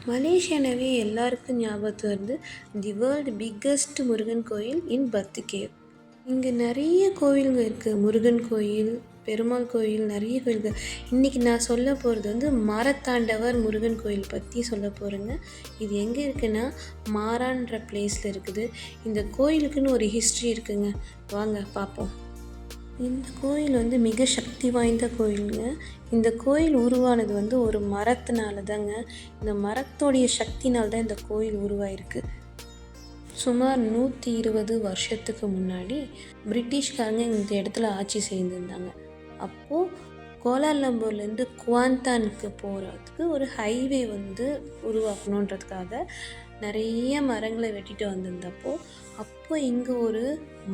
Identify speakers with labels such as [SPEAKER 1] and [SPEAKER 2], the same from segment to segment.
[SPEAKER 1] மலேசியானாவே எல்லாருக்கும் ஞாபகத்து வருது the world biggest Murugan கோயில் இன் பத்து கேவ். இங்கே நிறைய கோயிலுங்க இருக்குது. முருகன் கோயில், பெருமாள் கோயில், நிறைய கோயில்கள். இன்றைக்கி நான் சொல்ல போகிறது வந்து மாரத்தாண்டவர் முருகன் கோயில் பற்றி சொல்ல போகிறேங்க. இது எங்கே இருக்குன்னா மாரான்ற பிளேஸில் இருக்குது. இந்த கோயிலுக்குன்னு ஒரு ஹிஸ்ட்ரி இருக்குங்க. வாங்க பார்ப்போம். இந்த கோயில் வந்து மிக சக்தி வாய்ந்த கோயிலுங்க. இந்த கோயில் உருவானது வந்து ஒரு மரத்தினால தாங்க. இந்த மரத்தோடைய சக்தினால தான் இந்த கோயில் உருவாயிருக்கு. சுமார் 120 வருஷத்துக்கு முன்னாடி பிரிட்டிஷ்காரங்க இந்த இடத்துல ஆட்சி செய்திருந்தாங்க. அப்போது கோலாலம்பூர்லேருந்து குவாந்தானுக்கு போகிறதுக்கு ஒரு ஹைவே வந்து உருவாக்கணுன்றதுக்காக நிறைய மரங்களை வெட்டிட்டு வந்திருந்தப்போ இங்கே ஒரு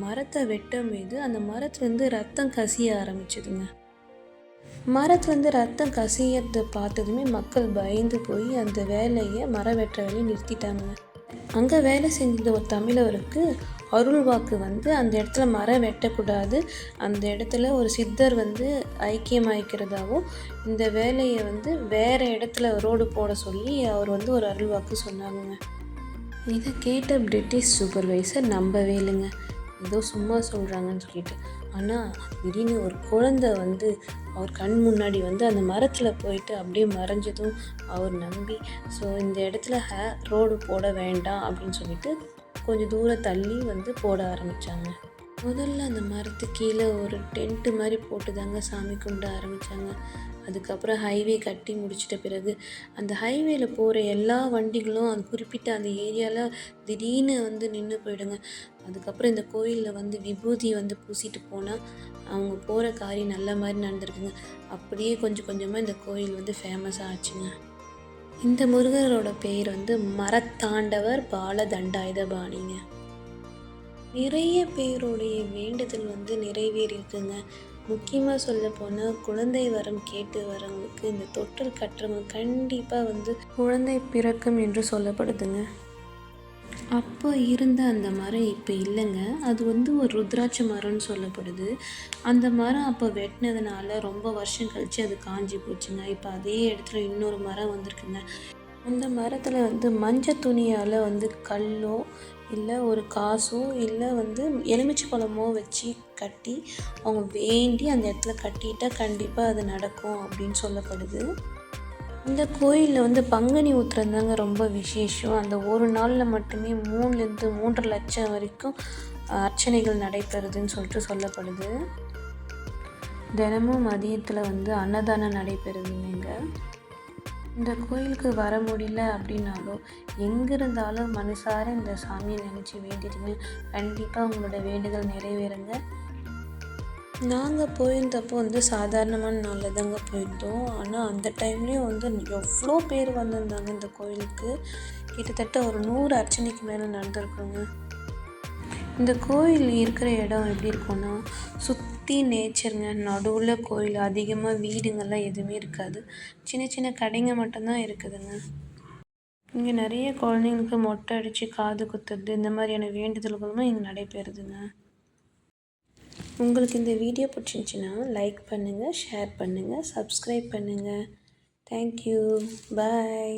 [SPEAKER 1] மரத்தை வெட்டும் போது அந்த மரத்துலேருந்து ரத்தம் கசிய ஆரம்பிச்சதுங்க. மரத்துலேருந்து ரத்தம் கசியறதை பார்த்ததுமே மக்கள் பயந்து போய் அந்த வேலையை மரம் வெட்டுற வேலையை நிறுத்திட்டாங்க. அங்கே வேலை செஞ்ச ஒரு தமிழருக்கு அருள்வாக்கு வந்து அந்த இடத்துல மரம் வெட்டக்கூடாது, அந்த இடத்துல ஒரு சித்தர் வந்து ஐக்கியமாய்க்கிறதாகவும் இந்த வேலையை வந்து வேறு இடத்துல ரோடு போட சொல்லி அவர் வந்து ஒரு அருள்வாக்கு சொன்னாங்க. இதை கேட்ட பிரிட்டிஷ் சூப்பர்வைசர் நம்பவே இல்லைங்க, ஏதோ சும்மா சொல்கிறாங்கன்னு சொல்லிட்டு. ஆனால் திடீர்னு ஒரு குழந்தை வந்து அவர் கண் முன்னாடி வந்து அந்த மரத்தில் போயிட்டு அப்படியே மறைஞ்சதும் அவர் நம்பி இந்த இடத்துல ரோடு போட வேண்டாம் அப்படின்னு சொல்லிட்டு கொஞ்சம் தூரம் தள்ளி வந்து போட ஆரம்பித்தாங்க. முதல்ல அந்த மரத்துக்கு கீழே ஒரு டென்ட்டு மாதிரி போட்டு தாங்க சாமி கும்பிட ஆரம்பித்தாங்க. அதுக்கப்புறம் ஹைவே கட்டி முடிச்சிட்ட பிறகு அந்த ஹைவேல போகிற எல்லா வண்டிகளும் அது குறிப்பிட்ட அந்த ஏரியாவில் திடீர்னு வந்து நின்று போயிடுங்க. அதுக்கப்புறம் இந்த கோயிலில் வந்து விபூதி வந்து பூசிட்டு போனால் அவங்க போகிற காரியம் நல்ல மாதிரி நடந்திருக்குங்க. அப்படியே கொஞ்சம் கொஞ்சமாக இந்த கோயில் வந்து ஃபேமஸாக ஆச்சுங்க. இந்த முருகரோட பேர் வந்து மரத்தாண்டவர் பாலதண்டாயுதபாணிங்க. நிறைய பேருடைய வேண்டுதல் வந்து நிறைவேறியிருக்குங்க. முக்கியமாக சொல்ல போனால் குழந்தை வரம் கேட்டு வரவங்களுக்கு இந்த தொட்டில் கட்டுறவங்க கண்டிப்பாக வந்து குழந்தை பிறக்கும் என்று சொல்லப்படுதுங்க. அப்போ இருந்த அந்த மரம் இப்போ இல்லைங்க. அது வந்து ஒரு ருத்ராட்ச மரம்னு சொல்லப்படுது. அந்த மரம் அப்போ வெட்டினதுனால ரொம்ப வருஷம் கழித்து அது காஞ்சி போச்சுங்க. இப்போ அதே இடத்துல இன்னொரு மரம் வந்திருக்குங்க. அந்த மரத்தில் வந்து மஞ்சள் துணியால் வந்து கல்லோ இல்லை ஒரு காசோ இல்லை வந்து எலுமிச்சை பழமோ வச்சு கட்டி அவங்க வேண்டி அந்த இடத்துல கட்டிட்டால் கண்டிப்பாக அது நடக்கும் அப்படின்னு சொல்லப்படுது. இந்த கோயிலில் வந்து பங்குனி உத்திரம் தாங்க ரொம்ப விசேஷம். அந்த ஒரு நாளில் மட்டுமே 3லேருந்து 3.5 லட்சம் வரைக்கும் அர்ச்சனைகள் நடைபெறுதுன்னு சொல்லிட்டு சொல்லப்படுது. தினமும் மதியத்தில் வந்து அன்னதானம் நடைபெறுதுங்க. இந்த கோயிலுக்கு வர முடியல அப்படின்னாலும் எங்கே இருந்தாலும் மனசார இந்த சாமியை நினச்சி வேண்டிடுங்க, கண்டிப்பாக உங்களோட வேண்டுதல் நிறைவேறுங்க. நாங்கள் போயிருந்தப்போ வந்து சாதாரணமான நாளில் தாங்க போயிருந்தோம். ஆனால் அந்த டைம்லேயும் வந்து எவ்வளோ பேர் வந்திருந்தாங்க இந்த கோயிலுக்கு. கிட்டத்தட்ட ஒரு 100 அர்ச்சனைக்கு மேலே நடந்திருக்குங்க. இந்த கோயில் இருக்கிற இடம் எப்படி இருக்கும்னா சுற்றி நேச்சருங்க. நடுவில் கோயில், அதிகமாக வீடுங்கள்லாம் எதுவுமே இருக்காது. சின்ன சின்ன கடைங்க மட்டும்தான் இருக்குதுங்க. இங்கே நிறைய குழந்தைங்களுக்கு மொட்டை அடித்து காது குத்துறது இந்த மாதிரியான வேண்டுதல்களும் இங்கே நடைபெறுதுங்க. உங்களுக்கு இந்த வீடியோ பிடிச்சிருந்துச்சின்னா லைக் பண்ணுங்கள், ஷேர் பண்ணுங்கள், சப்ஸ்கிரைப் பண்ணுங்கள். தேங்க்யூ, பாய்.